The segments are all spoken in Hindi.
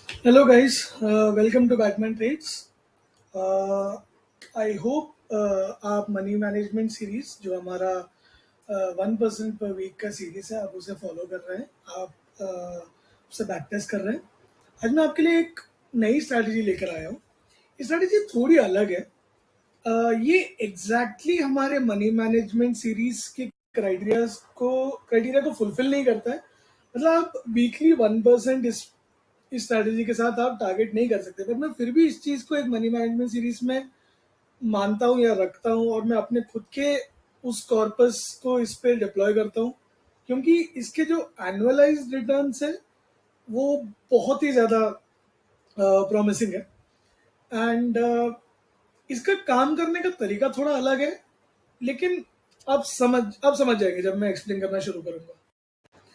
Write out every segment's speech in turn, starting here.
Hello guys, welcome to Batman Trades. I hope आप मनी मैनेजमेंट सीरीज जो हमारा 1% पर वीक का सीरीज है आप उसे फॉलो कर रहे हैं, आप उसे बैक टेस्ट कर रहे हैं। आज मैं आपके लिए एक नई स्ट्रैटेजी लेकर आया हूँ। ये स्ट्रैटेजी थोड़ी अलग है। ये एग्जैक्टली हमारे मनी मैनेजमेंट सीरीज के क्राइटेरिया को फुलफिल नहीं करता है। मतलब आप वीकली 1% इस स्ट्रैटेजी के साथ आप टारगेट नहीं कर सकते, पर मैं फिर भी इस चीज़ को एक मनी मैनेजमेंट सीरीज में मानता हूँ या रखता हूँ और मैं अपने खुद के उस कॉर्पस को इस पे डिप्लॉय करता हूँ, क्योंकि इसके जो एनुअलाइज्ड रिटर्न्स है वो बहुत ही ज़्यादा प्रॉमिसिंग है। एंड इसका काम करने का तरीका थोड़ा अलग है, लेकिन आप समझ जाएंगे जब मैं एक्सप्लेन करना शुरू करूंगा।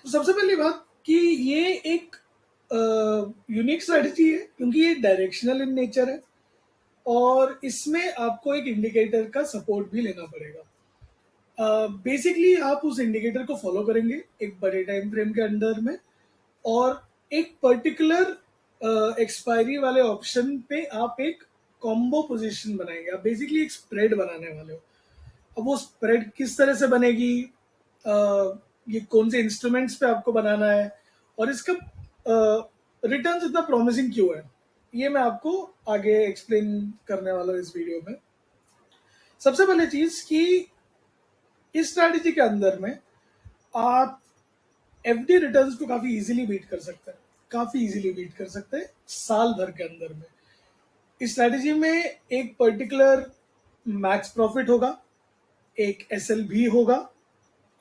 तो सबसे पहली बात कि ये एक यूनिक स्ट्रेटजी है क्योंकि ये डायरेक्शनल इन नेचर है और इसमें आपको एक इंडिकेटर का सपोर्ट भी लेना पड़ेगा। बेसिकली आप उस इंडिकेटर को फॉलो करेंगे एक बड़े टाइम फ्रेम के अंदर में, और एक पर्टिकुलर एक्सपायरी वाले ऑप्शन पे आप एक कॉम्बो पोजीशन बनाएंगे। आप बेसिकली एक स्प्रेड बनाने वाले हो। अब वो स्प्रेड किस तरह से बनेगी, ये कौन से इंस्ट्रूमेंट्स पे आपको बनाना है, और इसका रिटर्न इतना प्रॉमिसिंग क्यों है, ये मैं आपको आगे एक्सप्लेन करने वाला हूँ इस वीडियो में। सबसे पहले चीज कि इस स्ट्रैटेजी के अंदर में आप एफडी रिटर्न्स को काफी इजीली बीट कर सकते हैं, काफी इजीली बीट कर सकते हैं साल भर के अंदर में। इस स्ट्रैटेजी में एक पर्टिकुलर मैक्स प्रॉफिट होगा, एक एसएल भी होगा,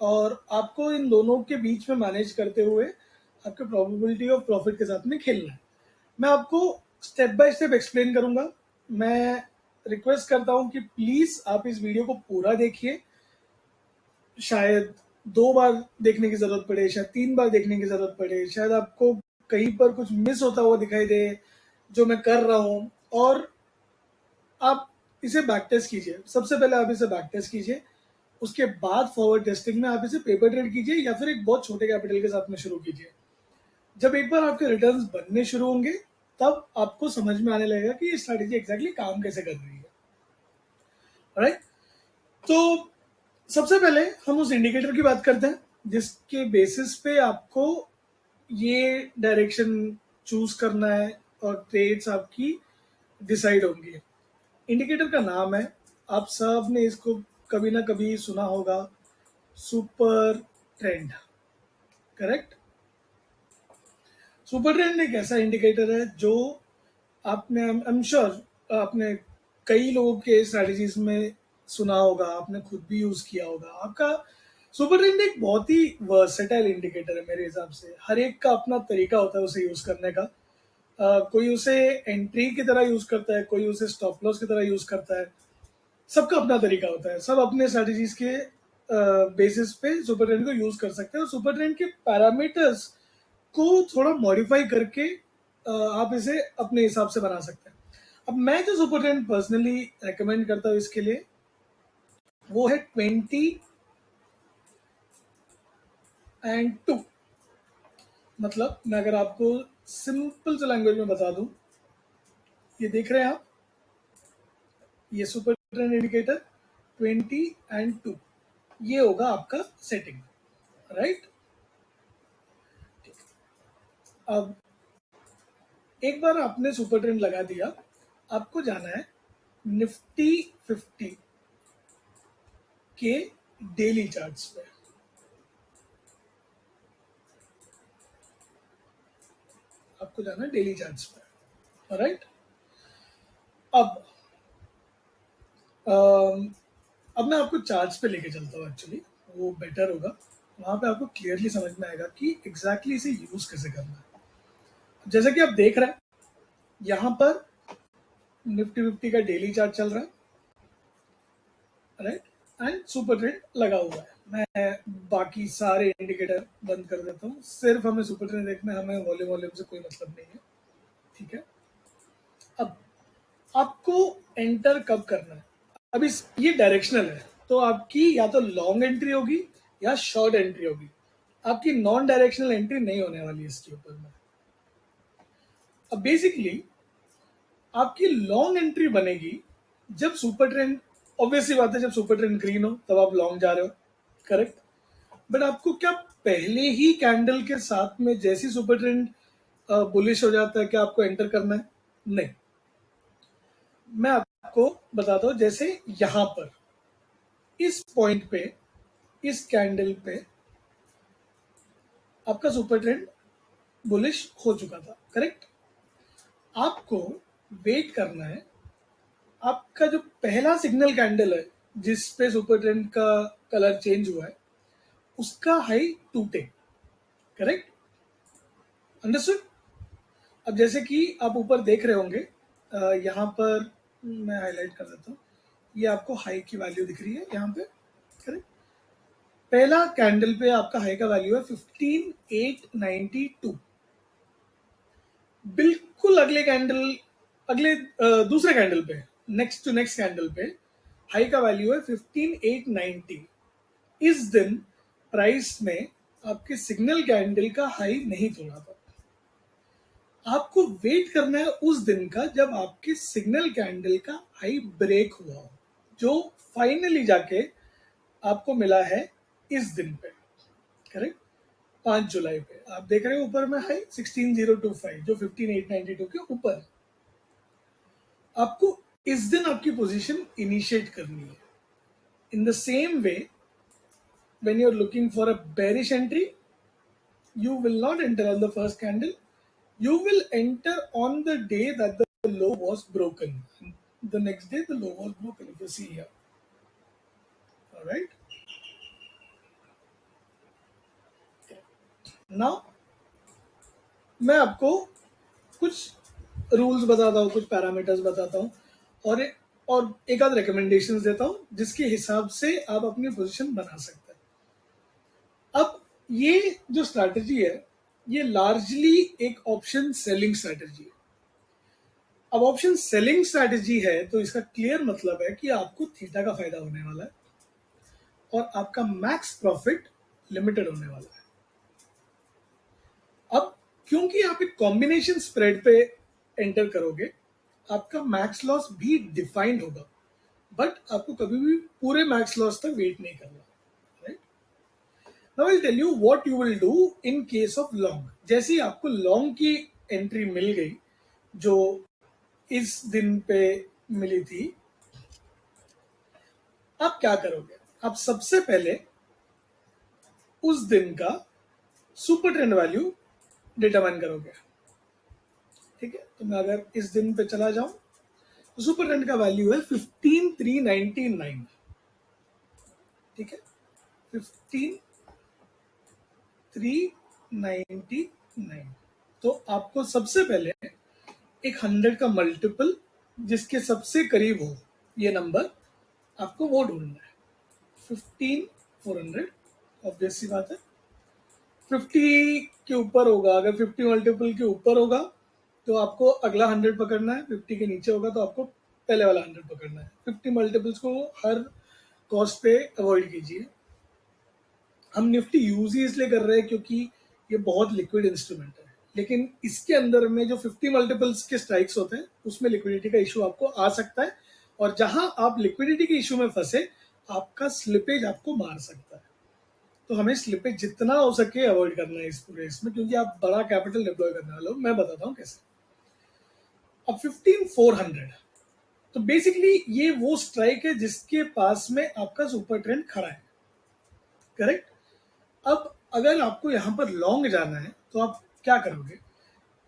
और आपको इन दोनों के बीच में मैनेज करते हुए आपके प्रोबेबिलिटी ऑफ प्रॉफिट के साथ में खेलना है। मैं आपको स्टेप बाय स्टेप एक्सप्लेन करूंगा। मैं रिक्वेस्ट करता हूं कि प्लीज आप इस वीडियो को पूरा देखिए। शायद 2 बार देखने की जरूरत पड़े, शायद 3 बार देखने की जरूरत पड़े, शायद आपको कहीं पर कुछ मिस होता हुआ दिखाई दे जो मैं कर रहा हूं, और आप इसे बैक टेस्ट कीजिए। सबसे पहले आप इसे बैक टेस्ट कीजिए, उसके बाद फॉरवर्ड टेस्टिंग में आप इसे पेपर ट्रेड कीजिए या फिर एक बहुत छोटे कैपिटल के साथ में शुरू कीजिए। जब एक बार आपके रिटर्न्स बनने शुरू होंगे तब आपको समझ में आने लगेगा कि ये स्ट्रैटेजी एग्जैक्टली काम कैसे कर रही है। राइट, तो सबसे पहले हम उस इंडिकेटर की बात करते हैं जिसके बेसिस पे आपको ये डायरेक्शन चूज करना है और ट्रेड्स आपकी डिसाइड होंगी। इंडिकेटर का नाम है, आप सब ने इसको कभी ना कभी सुना होगा, super trend. Correct. Super trend एक ऐसा इंडिकेटर है जो आपने, आई एम श्योर आपने कई लोगों के स्ट्रेटजीज में सुना होगा, आपने खुद भी यूज किया होगा। आपका सुपर ट्रेंड एक बहुत ही वर्सेटाइल इंडिकेटर है मेरे हिसाब से। हर एक का अपना तरीका होता है उसे यूज करने का। कोई उसे एंट्री की तरह यूज करता है, कोई उसे स्टॉप लॉस की तरह यूज करता है। सबका अपना तरीका होता है, सब अपने स्ट्रेटजीज के बेसिस पे सुपर ट्रेंड को यूज कर सकते हैं, और सुपर ट्रेंड के पैरामीटर्स को थोड़ा मॉडिफाई करके आप इसे अपने हिसाब से बना सकते हैं। अब मैं जो सुपर ट्रेंड पर्सनली रेकमेंड करता हूँ इसके लिए वो है 20 and 2। मतलब मैं अगर आपको सिंपल से लैंग्वेज में बता दूं, ये देख रहे हैं आप, ये सुपर ट्रेंड इंडिकेटर 20 and 2, ये होगा आपका सेटिंग। राइट। अब एक बार आपने सुपर ट्रेंड लगा दिया, आपको जाना है निफ्टी 50 के डेली चार्ट्स पे। आपको जाना है डेली चार्ट्स पे। राइट। अब अम, अब मैं आपको चार्ट्स पे लेके चलता हूँ, एक्चुअली वो बेटर होगा। वहां पे आपको क्लियरली समझ में आएगा कि एग्जैक्टली इसे यूज कैसे करना है। जैसा कि आप देख रहे हैं यहाँ पर निफ्टी 50 का डेली चार्ट चल रहा है। राइट। एंड सुपर ट्रेंड लगा हुआ है। मैं बाकी सारे इंडिकेटर बंद कर देता हूँ, सिर्फ हमें सुपर ट्रेंड देखना है, हमें वॉल्यूम वॉल्यूम से कोई मतलब नहीं है। ठीक है। अब आपको एंटर कब करना है, अब इस ये डायरेक्शनल है, तो आपकी या तो लॉन्ग एंट्री होगी या शॉर्ट एंट्री होगी। आपकी नॉन डायरेक्शनल एंट्री नहीं होने वाली इसके ऊपर में। अब बेसिकली आपकी लॉन्ग एंट्री बनेगी जब सुपर ट्रेंड, ऑब्वियसली बात है, जब सुपर ट्रेंड ग्रीन हो तब आप लॉन्ग जा रहे हो, करेक्ट। बट आपको क्या पहले ही कैंडल के साथ में जैसी सुपर ट्रेंड बुलिश हो जाता है क्या आपको एंटर करना है? नहीं। मैं आपको बताता हूं, जैसे यहां पर इस पॉइंट पे, इस कैंडल पे आपका सुपर ट्रेंड बुलिश हो चुका था, करेक्ट। आपको वेट करना है, आपका जो पहला सिग्नल कैंडल है जिस पे सुपर ट्रेंड का कलर चेंज हुआ है उसका हाई टूटे, करेक्ट, अंडरस्टूड। अब जैसे कि आप ऊपर देख रहे होंगे, यहाँ पर मैं हाईलाइट कर देता हूँ, ये आपको हाई की वैल्यू दिख रही है यहाँ पे, करेक्ट। पहला कैंडल पे आपका हाई का वैल्यू है 15,892। बिल्कुल अगले कैंडल, अगले दूसरे कैंडल पे, नेक्स्ट टू नेक्स्ट कैंडल पे हाई का वैल्यू है 15,890। इस दिन प्राइस में आपके सिग्नल कैंडल का हाई नहीं तोड़ा था। आपको वेट करना है उस दिन का जब आपके सिग्नल कैंडल का हाई ब्रेक हुआ हो, जो फाइनली जाके आपको मिला है इस दिन पे, करेक्ट, 5 जुलाई पे। आप देख रहे हो ऊपर में हाई 16,025 जो 15,892 के ऊपर है। आपको इस दिन आपकी पोजीशन इनिशिएट करनी है। In the same way, when you are looking for a bearish entry, you will not enter on the first candle. You will enter on the day that the low was broken. The next day the low was broken, if you see here. All right. Now मैं आपको कुछ रूल्स बताता हूँ, कुछ पैरामीटर्स बताता हूँ, और एक आध रिकमेंडेशंस देता हूँ जिसके हिसाब से आप अपनी पोजीशन बना सकते हैं। अब ये जो स्ट्रैटेजी है ये लार्जली एक ऑप्शन सेलिंग स्ट्रैटेजी है। अब ऑप्शन सेलिंग स्ट्रैटेजी है तो इसका क्लियर मतलब है कि आपको थीटा का फायदा होने वाला है और आपका मैक्स प्रॉफिट लिमिटेड होने वाला है। अब क्योंकि आप एक कॉम्बिनेशन स्प्रेड पे एंटर करोगे, आपका मैक्स लॉस भी डिफाइंड होगा, बट आपको कभी भी पूरे मैक्स लॉस तक वेट नहीं करना, right. Now I will tell you what you will do in case of long. जैसे ही आपको लॉन्ग की एंट्री मिल गई जो इस दिन पे मिली थी, आप क्या करोगे? आप सबसे पहले उस दिन का सुपर ट्रेंड वैल्यू डिटरमाइन करोगे, ठीक है। तो मैं अगर इस दिन पे चला जाऊं तो सुपर ट्रेंड का वैल्यू है 15,399, ठीक है, 15,399। तो आपको सबसे पहले एक 100 का मल्टीपल जिसके सबसे करीब हो ये नंबर, आपको वो ढूंढना है। 15,400, ऑब्वियस सी बात है। 50 के ऊपर होगा, अगर 50 मल्टीपल के ऊपर होगा तो आपको अगला 100 पकड़ना है, 50 के नीचे होगा तो आपको पहले वाला 100 पकड़ना है। 50 मल्टीपल्स को हर कॉस्ट पे अवॉइड कीजिए। हम निफ्टी यूज ही इसलिए कर रहे हैं क्योंकि ये बहुत लिक्विड इंस्ट्रूमेंट है, लेकिन इसके अंदर में जो 50 मल्टीपल्स के स्ट्राइक्स होते हैं उसमें लिक्विडिटी का इशू आपको आ सकता है, और जहां आप लिक्विडिटी के इशू में फंसे आपका स्लिपेज आपको मार सकता है। तो हमें स्लिपेज जितना हो सके अवॉइड करना है इस पूरे इसमें, क्योंकि आप बड़ा कैपिटल डिप्लॉय करने वाले हो। मैं बताता हूँ कैसे। अब 15,400, तो बेसिकली ये वो स्ट्राइक है जिसके पास में आपका सुपर ट्रेंड खड़ा है, करेक्ट। अब अगर आपको यहां पर लॉन्ग जाना है तो आप क्या करोगे?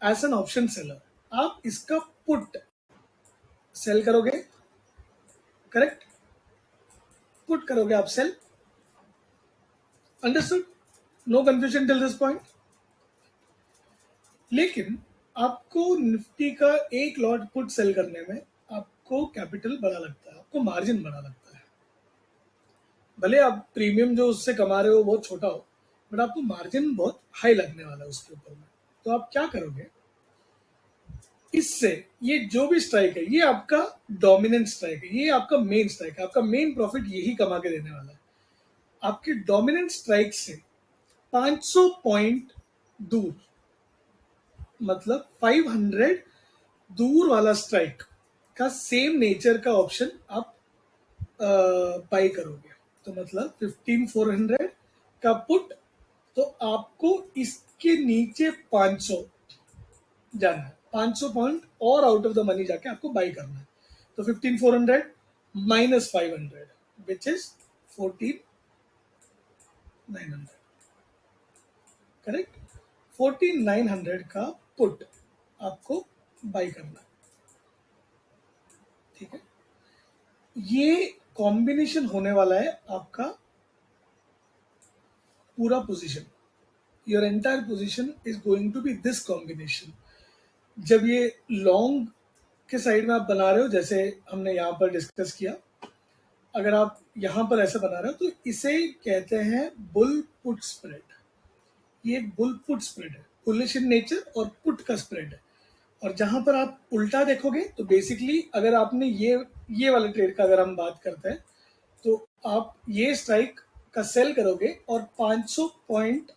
एज एन ऑप्शन सेलर आप इसका पुट सेल करोगे, करेक्ट, पुट करोगे आप sell, understood, no confusion till this point. लेकिन आपको निफ्टी का एक लॉट पुट सेल करने में आपको कैपिटल बड़ा लगता है, आपको मार्जिन बड़ा लगता है। भले आप प्रीमियम जो उससे कमा रहे हो बहुत छोटा हो, बट आपको मार्जिन बहुत हाई लगने वाला है उसके ऊपर में। तो आप क्या करोगे? इससे ये जो भी स्ट्राइक है ये आपका डोमिनेंट स्ट्राइक है, ये आपका मेन स्ट्राइक है, आपका मेन प्रॉफिट यही कमा के देने वाला है। आपके डोमिनेंट स्ट्राइक से 500 पॉइंट दूर मतलब 500 दूर वाला स्ट्राइक का सेम नेचर का ऑप्शन आप बाई करोगे। तो मतलब 15400 का पुट, तो आपको इसके नीचे 500 जाना है, 500 पॉइंट और आउट ऑफ द मनी जाके आपको बाई करना है। तो 15400 माइनस 500 विच इज 14900, करेक्ट। 14900 का पुट आपको बाई करना है, ठीक है। ये कॉम्बिनेशन होने वाला है आपका पूरा position, your entire position is going to be this combination. जब ये लॉन्ग के साइड में आप बना रहे हो, जैसे हमने यहाँ पर डिस्कस किया, अगर आप यहाँ पर ऐसे बना रहे हो तो इसे कहते हैं बुल पुट स्प्रेड। ये एक बुल पुट स्प्रेड है, बुलिश इन नेचर और पुट का स्प्रेड है। और जहां पर आप उल्टा देखोगे तो बेसिकली अगर आपने ये वाले ट्रेड का अगर हम बात करते हैं, तो आप ये स्ट्राइक का सेल करोगे और 500 पॉइंट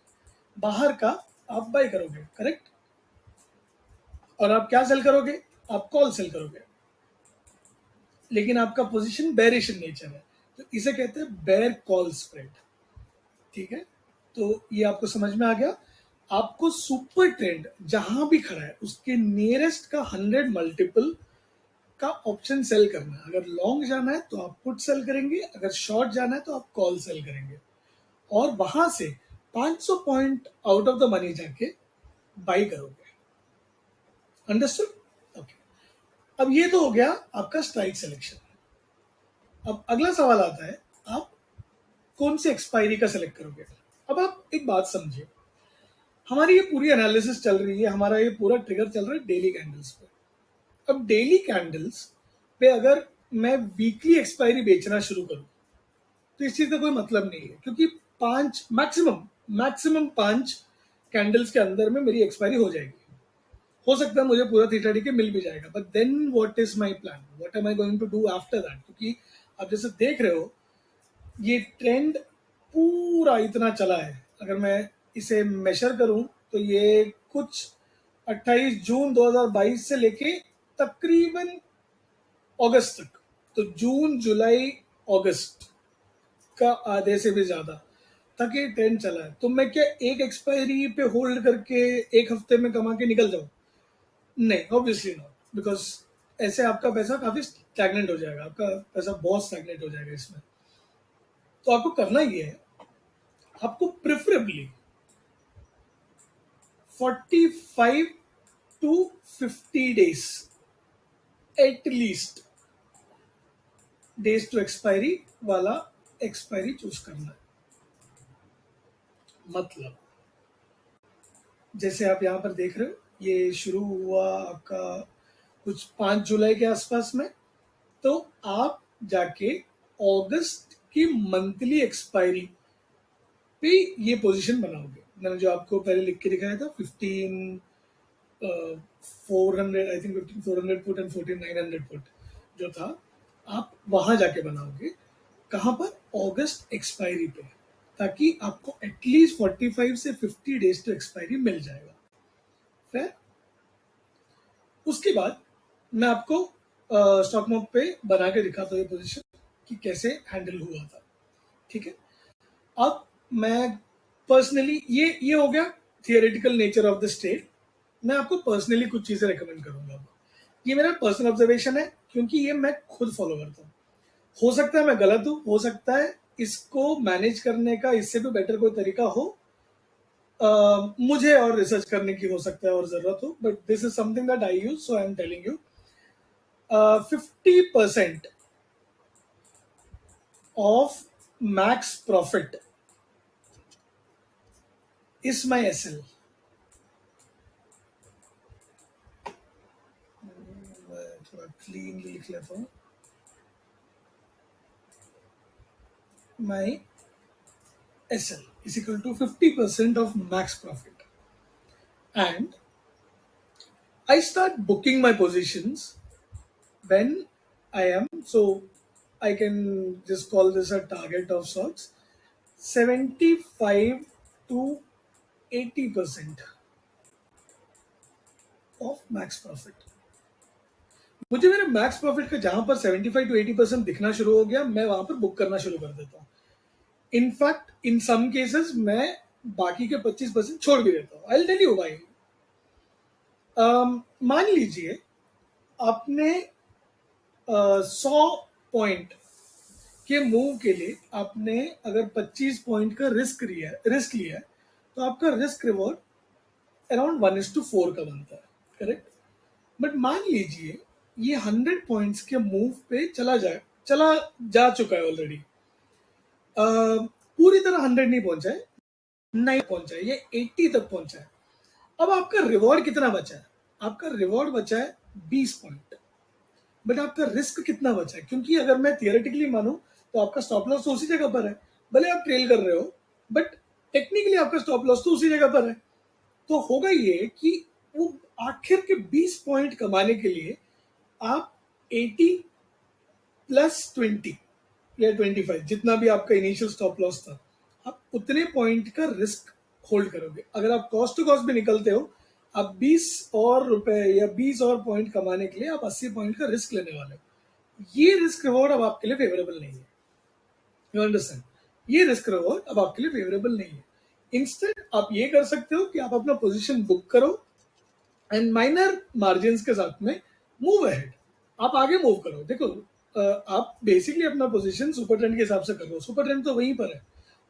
बाहर का आप बाय करोगे, करेक्ट। और आप क्या सेल करोगे, आप कॉल सेल करोगे, लेकिन आपका पोजीशन बेरिश इन नेचर है, तो इसे कहते हैं बेयर कॉल स्प्रेड, ठीक है। तो ये आपको समझ में आ गया। आपको सुपर ट्रेंड जहां भी खड़ा है उसके नियरेस्ट का 100 मल्टीपल का ऑप्शन सेल करना है। अगर लॉन्ग जाना है तो आप पुट सेल करेंगे, अगर शॉर्ट जाना है तो आप कॉल सेल करेंगे, और वहां से 500 point out of the money जाके बाई करोगे। Understood, okay. अब ये तो हो गया आपका स्ट्राइक सिलेक्शन। अब अगला सवाल आता है, आप कौन सी एक्सपायरी का सिलेक्ट करोगे। अब आप एक बात समझिए, हमारी ये पूरी एनालिसिस चल रही है, हमारा ये पूरा ट्रिगर चल रहा है डेली कैंडल्स पे। अब डेली कैंडल्स पे अगर मैं वीकली एक्सपायरी बेचना शुरू करूं तो इस चीज का कोई मतलब नहीं है, क्योंकि पांच मैक्सिमम मैक्सिमम 5 कैंडल्स के अंदर में मेरी एक्सपायरी हो जाएगी। हो सकता है मुझे पूरा 330 के मिल भी जाएगा, but then what is my plan, what am I going to do after that. क्योंकि आप जैसे देख रहे हो ये ट्रेंड पूरा इतना चला है, अगर मैं इसे मेजर करूं तो ये कुछ 28 जून 2022 से लेके तकरीबन अगस्त तक, तो जून जुलाई अगस्त का आधे से भी ज्यादा तक ये ट्रेंड चला है। तो मैं क्या एक एक्सपायरी पे होल्ड करके एक हफ्ते में कमा के निकल जाऊं? नहीं, ऑब्वियसली नॉट, बिकॉज ऐसे आपका पैसा काफी स्टैग्नेंट हो जाएगा, आपका पैसा बहुत स्टैग्नेंट हो जाएगा इसमें। तो आपको करना ये है, आपको preferably 45 to 50 days at least days to expiry वाला एक्सपायरी चूज करना है। मतलब जैसे आप यहाँ पर देख रहे हो, ये शुरू हुआ आपका कुछ 5 जुलाई के आसपास में, तो आप जाके अगस्त की मंथली एक्सपायरी पे ये पोजीशन बनाओगे। मैंने जो आपको पहले लिख के दिखाया था 15,400 I think 15,400 put and 14,900 put जो था, आप वहां जाके बनाओगे। कहां पर? अगस्त एक्सपायरी पे, ताकि आपको एटलीस्ट 45 से 50 डेज टू एक्सपायरी मिल जाएगा। फिर उसके बाद मैं आपको स्टॉक मार्केट पे बना के दिखाता हूँ ये पोजीशन कि कैसे हैंडल हुआ था, ठीक है। अब मैं पर्सनली ये हो गया theoretical nature of the state. मैं आपको पर्सनली कुछ चीजें रेकमेंड करूंगा। ये मेरा पर्सनल ऑब्जर्वेशन है, क्योंकि ये मैं खुद फॉलो करता हूँ। हो सकता है मैं गलत हूँ, हो सकता है इसको मैनेज करने का इससे भी बेटर कोई तरीका हो, मुझे और रिसर्च करने की हो सकता है और जरूरत हो, but this is something that I use, so I am telling you. 50% of max profit is my SL. थोड़ा क्लीनली लिख लेता हूँ। My SL is equal to 50% of max profit, and I start booking my positions when I am, so I can just call this a target of sorts, 75 to 80% of max profit. मुझे मेरे मैक्स प्रॉफिट का जहां पर 75 to 80% दिखना शुरू हो गया, मैं वहां पर बुक करना शुरू कर देता हूँ। इनफैक्ट इन सम केसेस मैं बाकी के 25% छोड़ भी देता हूँ। I tell you why. मान लीजिए आपने 100 पॉइंट के मूव के लिए आपने अगर 25 पॉइंट का रिस्क लिया है, तो आपका रिस्क रिवॉर्ड अराउंड 1:4 का बनता है, करेक्ट। बट मान लीजिए ये 100 पॉइंट्स के मूव पे चला जा चुका है ऑलरेडी। पूरी तरह 100 नहीं पहुंचा है, नहीं पहुंचा है, ये 80 तक पहुंचा है। अब आपका रिवॉर्ड कितना बचा है? आपका रिवॉर्ड बचा है 20 पॉइंट। बट आपका रिस्क कितना बचा है? क्योंकि अगर मैं थियोरेटिकली मानूं तो आपका स्टॉप लॉस तो उसी जगह पर है, भले आप ट्रेल कर रहे हो, बट टेक्निकली आपका स्टॉप लॉस तो उसी जगह पर है। तो होगा ये कि वो आखिर के 20 पॉइंट कमाने के लिए आप 80 प्लस 20 या 25, जितना भी आपका इनिशियल स्टॉप लॉस था, आप उतने पॉइंट का रिस्क होल्ड करोगे। अगर आप कॉस्ट टू कॉस्ट भी निकलते हो, आप 20 और रुपए या 20 और पॉइंट कमाने के लिए आप 80 पॉइंट का रिस्क लेने वाले हो। ये रिस्क रिवॉर्ड अब आपके लिए फेवरेबल नहीं है। You understand? ये रिस्क रिवॉर्ड अब आपके लिए फेवरेबल नहीं है। इंस्टेंट आप ये कर सकते हो कि आप अपना पोजीशन बुक करो एंड माइनर मार्जिन के साथ में मूव अहेड, आप आगे मूव करो। देखो आप बेसिकली अपना पोजीशन सुपर ट्रेंड के हिसाब से करो, सुपर ट्रेंड तो वहीं पर है।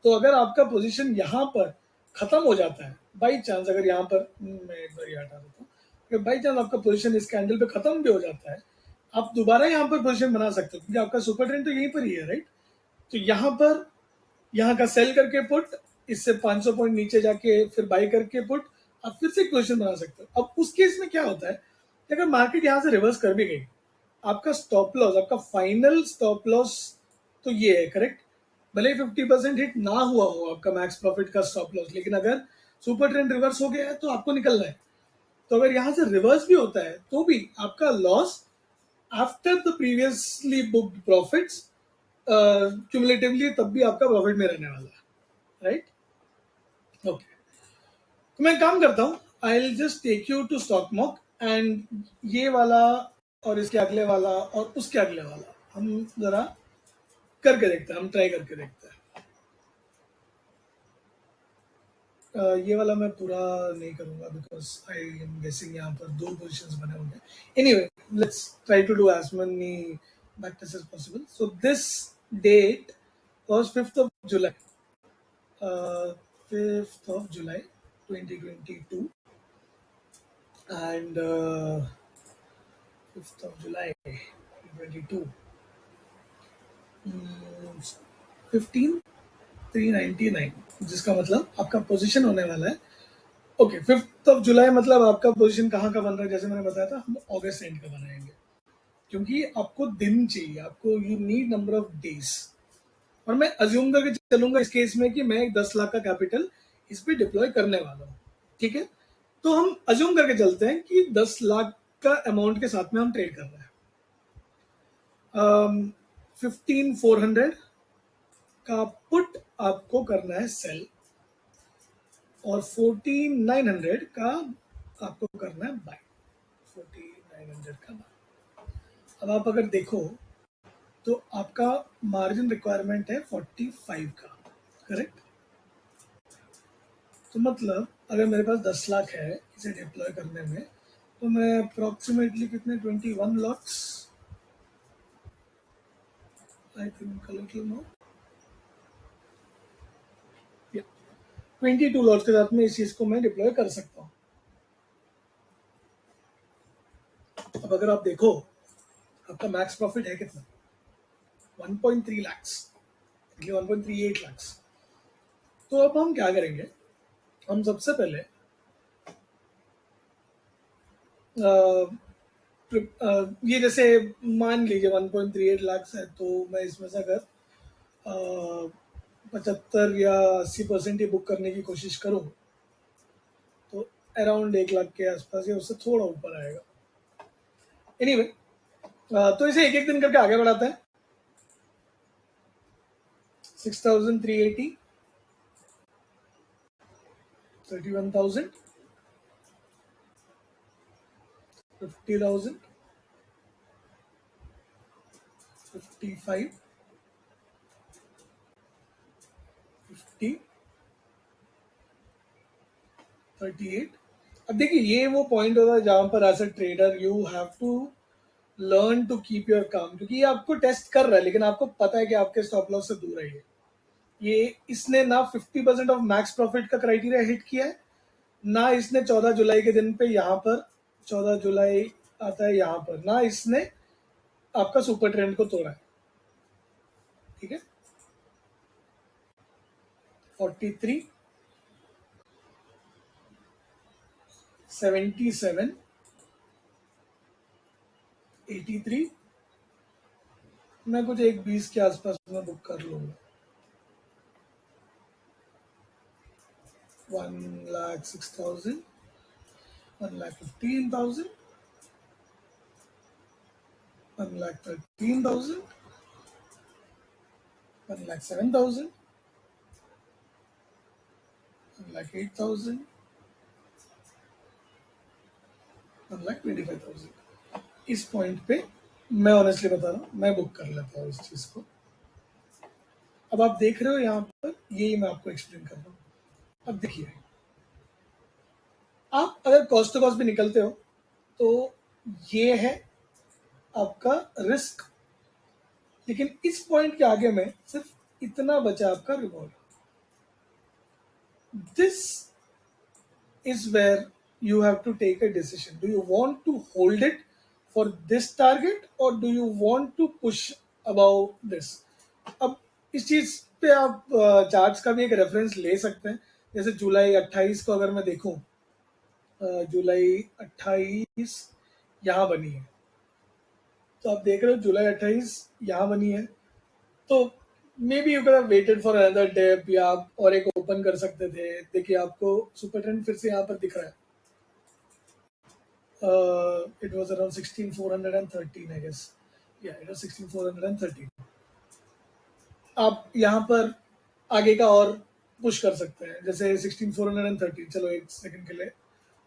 तो अगर आपका पोजीशन यहाँ पर खत्म हो जाता है बाई चांस, अगर यहाँ पर मैं एक बार ये हटा देता हूँ, अगर बाई चांस आपका पोजीशन इस कैंडल पे खत्म भी हो जाता है, आप दोबारा यहाँ पर पोजीशन बना सकते हो, क्योंकि आपका सुपर ट्रेंड तो यहीं पर ही है, राइट। तो यहाँ पर यहाँ का सेल करके पुट, इससे 500 पॉइंट नीचे जाके फिर बाई करके पुट, आप फिर से एक पोजीशन बना सकते हो। अब उस केस में क्या होता है कि अगर मार्केट यहाँ से रिवर्स कर भी गई, आपका स्टॉप लॉस, आपका फाइनल स्टॉप लॉस तो ये है, करेक्ट। भले ही 50% हिट ना हुआ हो आपका मैक्स प्रॉफिट का स्टॉप लॉस, लेकिन अगर सुपर ट्रेंड रिवर्स हो गया है तो आपको निकलना है। तो अगर यहाँ से रिवर्स भी होता है तो भी आपका loss after the previously booked profits cumulatively तब भी आपका प्रॉफिट में रहने वाला है, राइट। ओके, तो मैं काम करता हूँ, I will just take you to stock mock, and ये वाला और इसके अगले वाला और उसके अगले वाला हम जरा करके देखते हैं, हम ट्राई करके देखते हैं। ये वाला मैं पूरा नहीं करूंगा बिकॉज आई एम गेसिंग यहाँ पर 2 पोजीशंस बने होंगे। Anyway, let's try to do as many back test as possible. So this date was 5th of July, 5th of July 2022, and 5th of July 2022, 15,399, जिसका मतलब आपका पोजीशन होने वाला है। ओके, 5th of July मतलब आपका पोजीशन कहाँ का बन रहा है? जैसे मैंने बताया था, हम अगस्त एंड का बनाएंगे, क्योंकि आपको दिन चाहिए, आपको you need number of days. और मैं अज्यूम करके चलूंगा इस केस में कि मैं एक 10 लाख का कैपिटल इस पे डिप्लॉय करने वाला हूँ, ठीक है। तो हम अज्यूम करके चलते हैं कि 10 लाख का अमाउंट के साथ में हम ट्रेड कर रहे हैं। 15,400 का पुट आपको करना है सेल, और 14,900 का आपको करना है बाय। 14,900 का बाय। अब आप अगर देखो तो आपका मार्जिन रिक्वायरमेंट है 45 का, करेक्ट। तो मतलब अगर मेरे पास 10 लाख है इसे डिप्लॉय करने में, तो मैं अप्रोक्सीमेटली कितने 21 lots, I think little more, 22 lots के साथ में इस चीज को मैं डिप्लॉय कर सकता हूँ। अब अगर आप देखो आपका मैक्स प्रॉफिट है कितना, 1.3 lakhs, 1.38 lakhs। तो अब हम क्या करेंगे, हम सबसे पहले ये जैसे मान लीजिए 1.38 लाख है, तो मैं इसमें से अगर 75 या 80% ही बुक करने की कोशिश करूं, तो अराउंड 1 लाख के आसपास या उससे थोड़ा ऊपर आएगा। एनीवे, तो इसे एक एक दिन करके आगे बढ़ाते हैं। 6,380, 31,000, 50,000, 55, 50, 38। अब देखिए ये वो पॉइंट होता है जहां पर as a trader you have to learn to keep your calm, क्योंकि ये आपको टेस्ट कर रहा है लेकिन आपको पता है कि आपके स्टॉप लॉस से दूर है ये इसने ना 50% ऑफ मैक्स प्रॉफिट का क्राइटेरिया हिट किया है, ना इसने 14 जुलाई के दिन पे यहाँ पर 14 जुलाई आता है यहाँ पर, ना इसने आपका सुपर ट्रेंड को तोड़ा है। ठीक है, 43, 77, 83। मैं कुछ 1:20 के आसपास में बुक कर लूंगा। 1,06,000, 1,15,000, 1,13,000, 1,07,000, 1,08,000, 1,25,000। इस पॉइंट पे मैं ऑनेस्टली बता रहा हूँ मैं बुक कर लेता हूँ इस चीज को। अब आप देख रहे हो यहाँ पर, यही मैं आपको एक्सप्लेन कर रहा हूँ। अब देखिए, आप अगर कॉस्ट टू कॉस्ट भी निकलते हो तो ये है आपका रिस्क, लेकिन इस पॉइंट के आगे में सिर्फ इतना बचा आपका reward. This is where you have to take a decision. Do you want to hold it for this target or do you want to push above this? अब इस चीज पे आप चार्ट्स का भी एक रेफरेंस ले सकते हैं। जैसे जुलाई 28 को अगर मैं देखूं, जुलाई 28 यहाँ बनी है, तो आप देख रहे हो जुलाई 28 यहाँ बनी है, तो maybe you can have waited for another dip, या आप और एक ओपन कर सकते थे। देखिए आपको सुपर ट्रेंड फिर से यहाँ पर दिख रहा है। It was around 16,413, I guess. Yeah, it was 16,413. आप यहाँ पर आगे का और पुश कर सकते हैं, जैसे 16,413। चलो एक सेकंड के लिए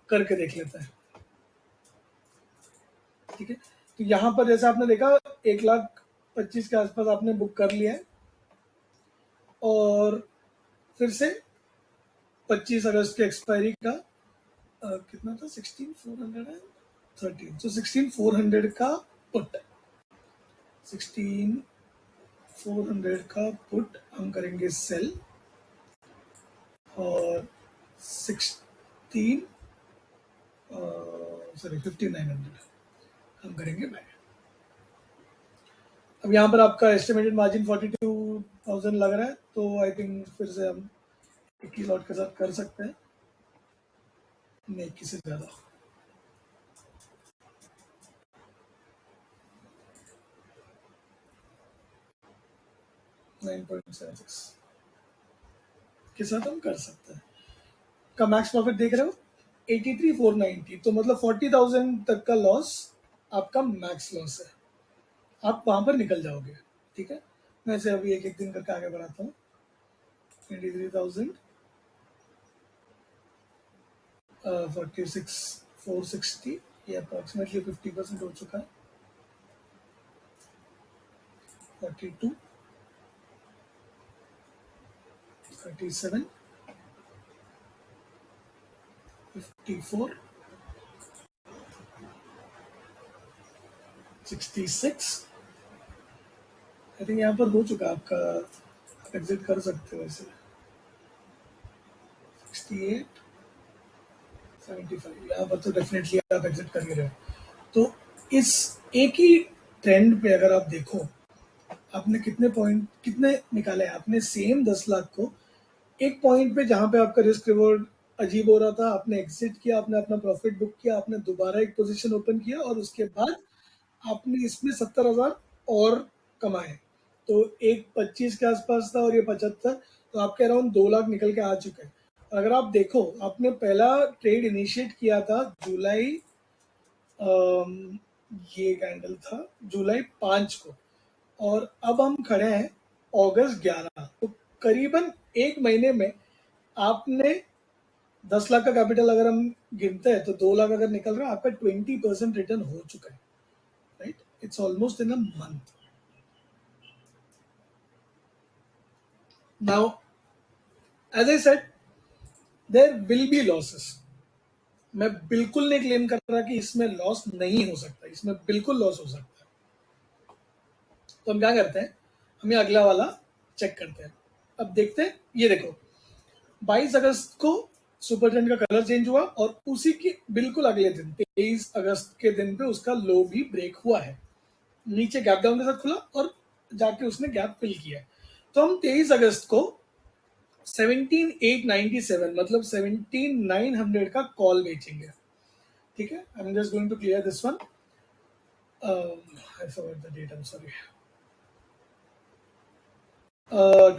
करके देख लेते हैं। ठीक है, तो यहाँ पर जैसे आपने देखा 1,25,000 के आसपास आपने बुक कर लिया है, और फिर से 25 अगस्त के एक्सपायरी का कितना था, 16,413, तो 16,400 का पुट, 16,400 का पुट हम करेंगे सेल, और 5,900 हम करेंगे बाय। अब यहाँ पर आपका एस्टिमेटेड मार्जिन 42,000 लग रहा है, तो आई थिंक फिर से हम 21 लॉट के साथ कर सकते हैं, नहीं किसी ज़्यादा। $9.76 के साथ हम कर सकते हैं। का मैक्स प्रॉफिट देख रहे हो 83,490, तो मतलब 40,000 तक का लॉस आपका मैक्स लॉस है, आप वहां पर निकल जाओगे। ठीक है, मैं इसे अभी एक एक दिन करके आगे बढ़ाता हूँ। 23,000, 46,460, ये अप्रॉक्सीमेटली 50% हो चुका है। 42, 37, 54, 66। आई थिंक यहाँ पर हो चुका है आपका, आप एग्जिट कर सकते हो ऐसे। 68, 75, यहाँ पर तो डेफिनेटली आप एग्जिट कर ही रहे हो। तो इस एक ही ट्रेंड पे अगर आप देखो, आपने कितने पॉइंट कितने निकाले, आपने सेम 10 लाख को एक पॉइंट पे जहां पे आपका रिस्क रिवॉर्ड अजीब हो रहा था, आपने एग्जिट किया, आपने अपना प्रॉफिट बुक किया, आपने दोबारा एक पोजीशन ओपन किया, और उसके बाद आपने इसमें 70,000 और कमाए। तो एक 25 के आसपास था और ये 75, तो आपके अराउंड 2 लाख निकल के आ चुके हैं। अगर आप देखो, आपने पहला ट्रेड इनिशिएट किया था जुलाई, ये कैंडल था जुलाई 5 को, और अब हम खड़े हैं अगस्त 11, तो करीबन एक महीने में आपने 10 लाख का कैपिटल अगर हम गिनते हैं तो 2 लाख अगर निकल रहा है, आपका 20% रिटर्न हो चुका है, right? It's almost in a month. Now as I said, there will be losses. मैं बिल्कुल नहीं क्लेम कर रहा कि इसमें लॉस नहीं हो सकता, इसमें बिल्कुल लॉस हो सकता है. तो हम क्या करते हैं, हम ये अगला वाला चेक करते हैं. अब देखते हैं, ये देखो 22 अगस्त को सुपर ट्रेंड का कलर चेंज हुआ और उसी के बिल्कुल अगले दिन 23 अगस्त के दिन पे उसका लो भी ब्रेक हुआ है. नीचे गैप डाउन के साथ खुला और जाके उसने गैप फिल किया है. तो हम 23 अगस्त को 17,897 मतलब 17,900 का कॉल बेचेंगे. ठीक है, I am just going to clear this one. I forgot the date, I am sorry.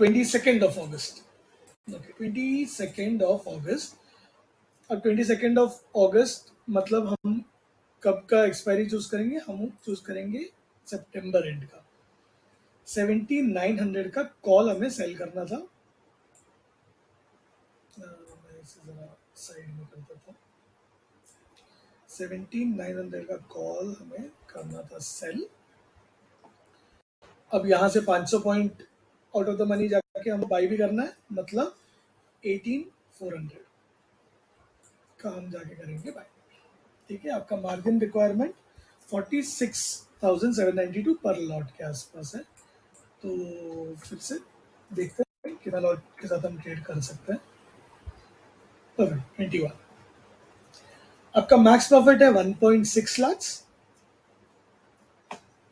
22nd of August. Okay, 22nd of August. अब 22nd of August मतलब हम कब का एक्सपायरी चूज करेंगे, हम चूज करेंगे सितंबर एंड का. 17,900 का कॉल हमें सेल करना था. मैं इसे जरा साइड में करता था. 17,900 का कॉल हमें करना था सेल. अब यहाँ से 500 point out of the money जाके हम बाई भी करना है, मतलब 18,400 का हम जाके करेंगे बाई. ठीक है, आपका मार्जिन रिक्वायरमेंट 46,792 पर लॉट के आसपास है. तो फिर से देखते हैं कितना लॉट के साथ हम ट्रेड कर सकते हैं. परफेक्ट, 21. आपका मैक्स प्रॉफिट है 1.6 लाख.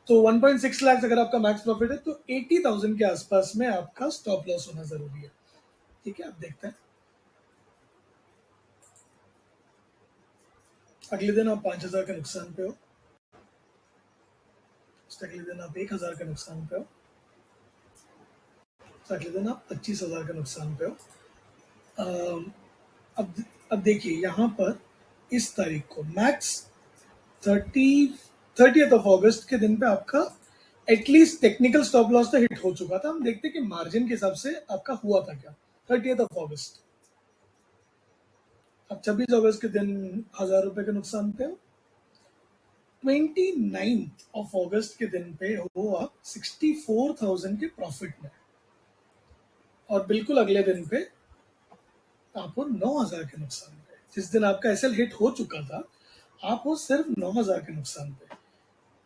तो 1.6 लाख अगर आपका मैक्स प्रॉफिट है तो 80,000 के आसपास में आपका स्टॉप लॉस होना जरूरी है. ठीक है, आप देखते हैं. अगले दिन आप 5,000 के नुकसान पे हो. अगले दिन आप 1,000 के नुकसान पे हो. अगले दिन आप 25,000 के नुकसान पे हो. अम, अब देखिए यहाँ पर इस तारीख को मैक्स 30th of August के दिन पे आपका एटलीस्ट टेक्निकल स्टॉप लॉस तो हिट हो चुका था. हम देखते हैं कि मार्जिन के हिसाब से आपका हुआ था क्या. 30th of August. अब 26 अगस्त के दिन 1,000 रुपए के नुकसान पे हो. 29th of August के दिन पे हो आप 64,000 के प्रॉफिट में. और बिल्कुल अगले दिन पे आपको 9,000 के नुकसान पे. जिस दिन आपका एसएल हिट हो चुका था आप हो सिर्फ 9,000 के नुकसान पे.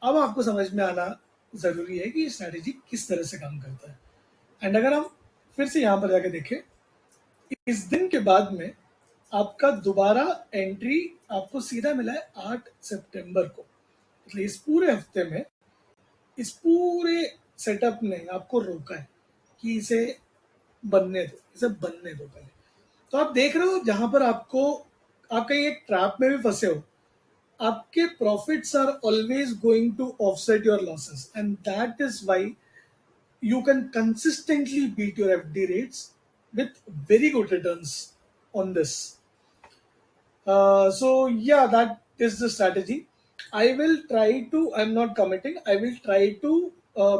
अब आपको समझ में आना जरूरी है कि ये स्ट्रैटेजी किस तरह से काम करता है. एंड अगर हम फिर से यहाँ पर जाके देखें, इस दिन के बाद में आपका दोबारा एंट्री आपको सीधा मिला है 8 सितंबर को. मतलब इस पूरे हफ्ते में इस पूरे सेटअप ने आपको रोका है कि इसे बनने दो, इसे बनने दो पहले. तो आप देख रहे हो जहां पर आपको आप कहीं एक ट्रैप में भी फंसे हो, आपके profits are always going to offset your losses and that is why you can consistently beat your FD rates with very good returns on this. So yeah, that is the strategy. I will try to. I'm not committing. I will try to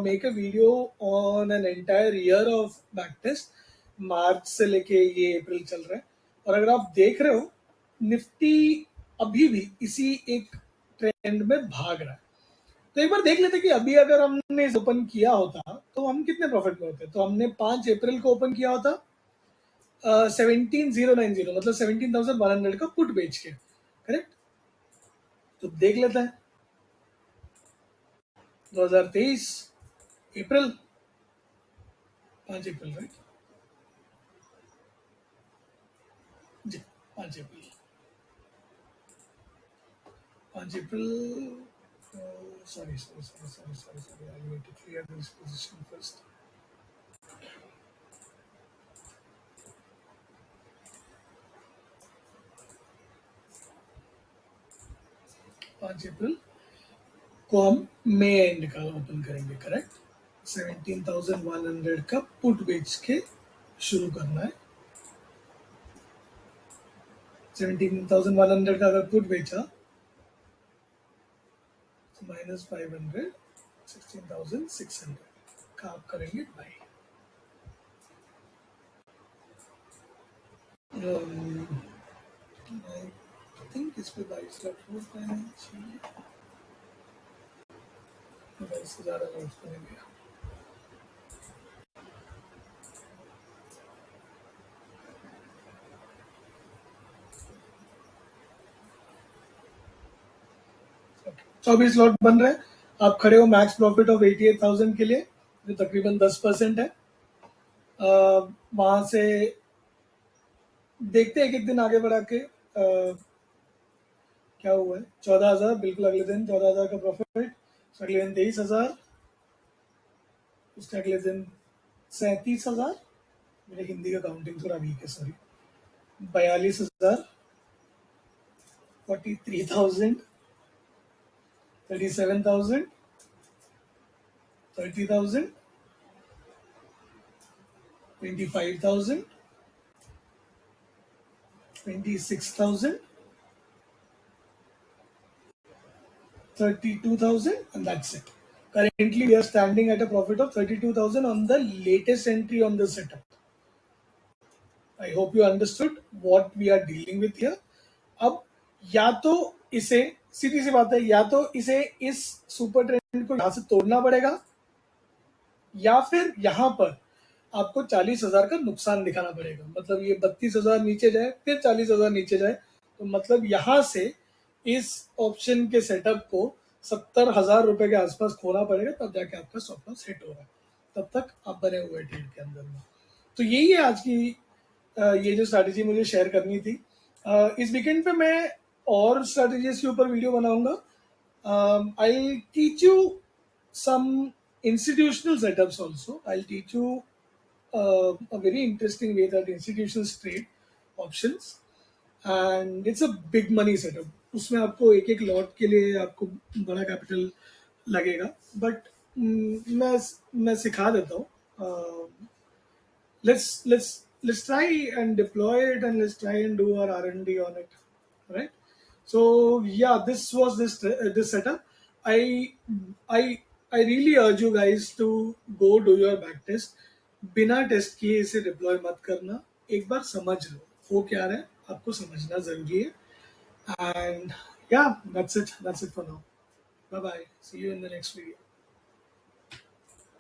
make a video on an entire year of backtest. मार्च से लेके ये अप्रैल चल रहा है और अगर आप देख रहे हो निफ्टी अभी भी इसी एक ट्रेंड में भाग रहा है. तो एक बार देख लेते कि अभी अगर हमने ओपन किया होता तो हम कितने प्रॉफिट में होते. तो हमने 5 अप्रैल को ओपन किया होता 17,090 मतलब 17,100 का पुट बेच के, करेक्ट. तो देख लेते हैं 2023 अप्रैल, 5 अप्रैल, राइट जी. 5 अप्रैल, 5 अप्रैल. Sorry, I need to clear this position first. पाँच अप्रैल को हम मे एंड का ओपन करेंगे, करेक्ट. 17,100 का पुट बेच के शुरू करना है. 17,100 का अगर पुट बेचा तो -500 16,600 का आप करेंगे बाई. आई थिंक इस पे 22 लाख रहना चाहिए। 22,000 अलाउंस करेंगे। तो अभी स्लॉट बन रहा है, आप खड़े हो मैक्स प्रॉफिट ऑफ 88,000 के लिए, जो तकरीबन 10% है। वहां से देखते हैं एक एक दिन आगे बढ़ा के क्या हुआ है। 14,000 बिल्कुल अगले दिन 14,000 का प्रॉफिट, अगले दिन 23,000, उसके अगले दिन 37,000। मेरे हिंदी का काउंटिंग थोड़ा वीक है, sorry. 42,000, 43,000, 37,000, 30,000, 25,000, 26,000, 32,000, and that's it. Currently, we are standing at a profit of 32,000 on the latest entry on the setup. I hope you understood what we are dealing with here. अब या तो इसे, सीधी सी बात है, या तो इसे इस सुपर ट्रेंड को यहां से तोड़ना पड़ेगा, या फिर यहां पर आपको 40,000 का नुकसान दिखाना पड़ेगा। मतलब ये 32,000 नीचे जाए, फिर 40,000 नीचे जाए, तो मतलब यहां से इस ऑप्शन के सेटअप को 70,000 रुपए के आसपास खोना पड़ेगा, तब जाके आपका स्टॉप लॉस हिट होगा। तब तक आप बने हुए ट्रेड के अंदर में। तो यही है आज की ये जो स्ट्रैटेजी मुझे शेयर करनी थी। इस वीकेंड पे मैं और स्ट्रैटेजीज के ऊपर वीडियो बनाऊंगा। I teach you some institutional setups also. I'll teach you a very interesting way that institutions trade options, and it's a big money setup. उसमें आपको एक एक लॉट के लिए आपको बड़ा कैपिटल लगेगा, बट मैं सिखा देता हूँ। Let's try and deploy it, and let's try and do our R&D on it, right? So yeah, this was this setup. I i i really urge you guys to go do your back test. बिना टेस्ट किए इसे डिप्लॉय मत करना, एक बार समझ लो वो क्या है, आपको समझना जरूरी है। And yeah, that's it for now. Bye bye, see you in the next video.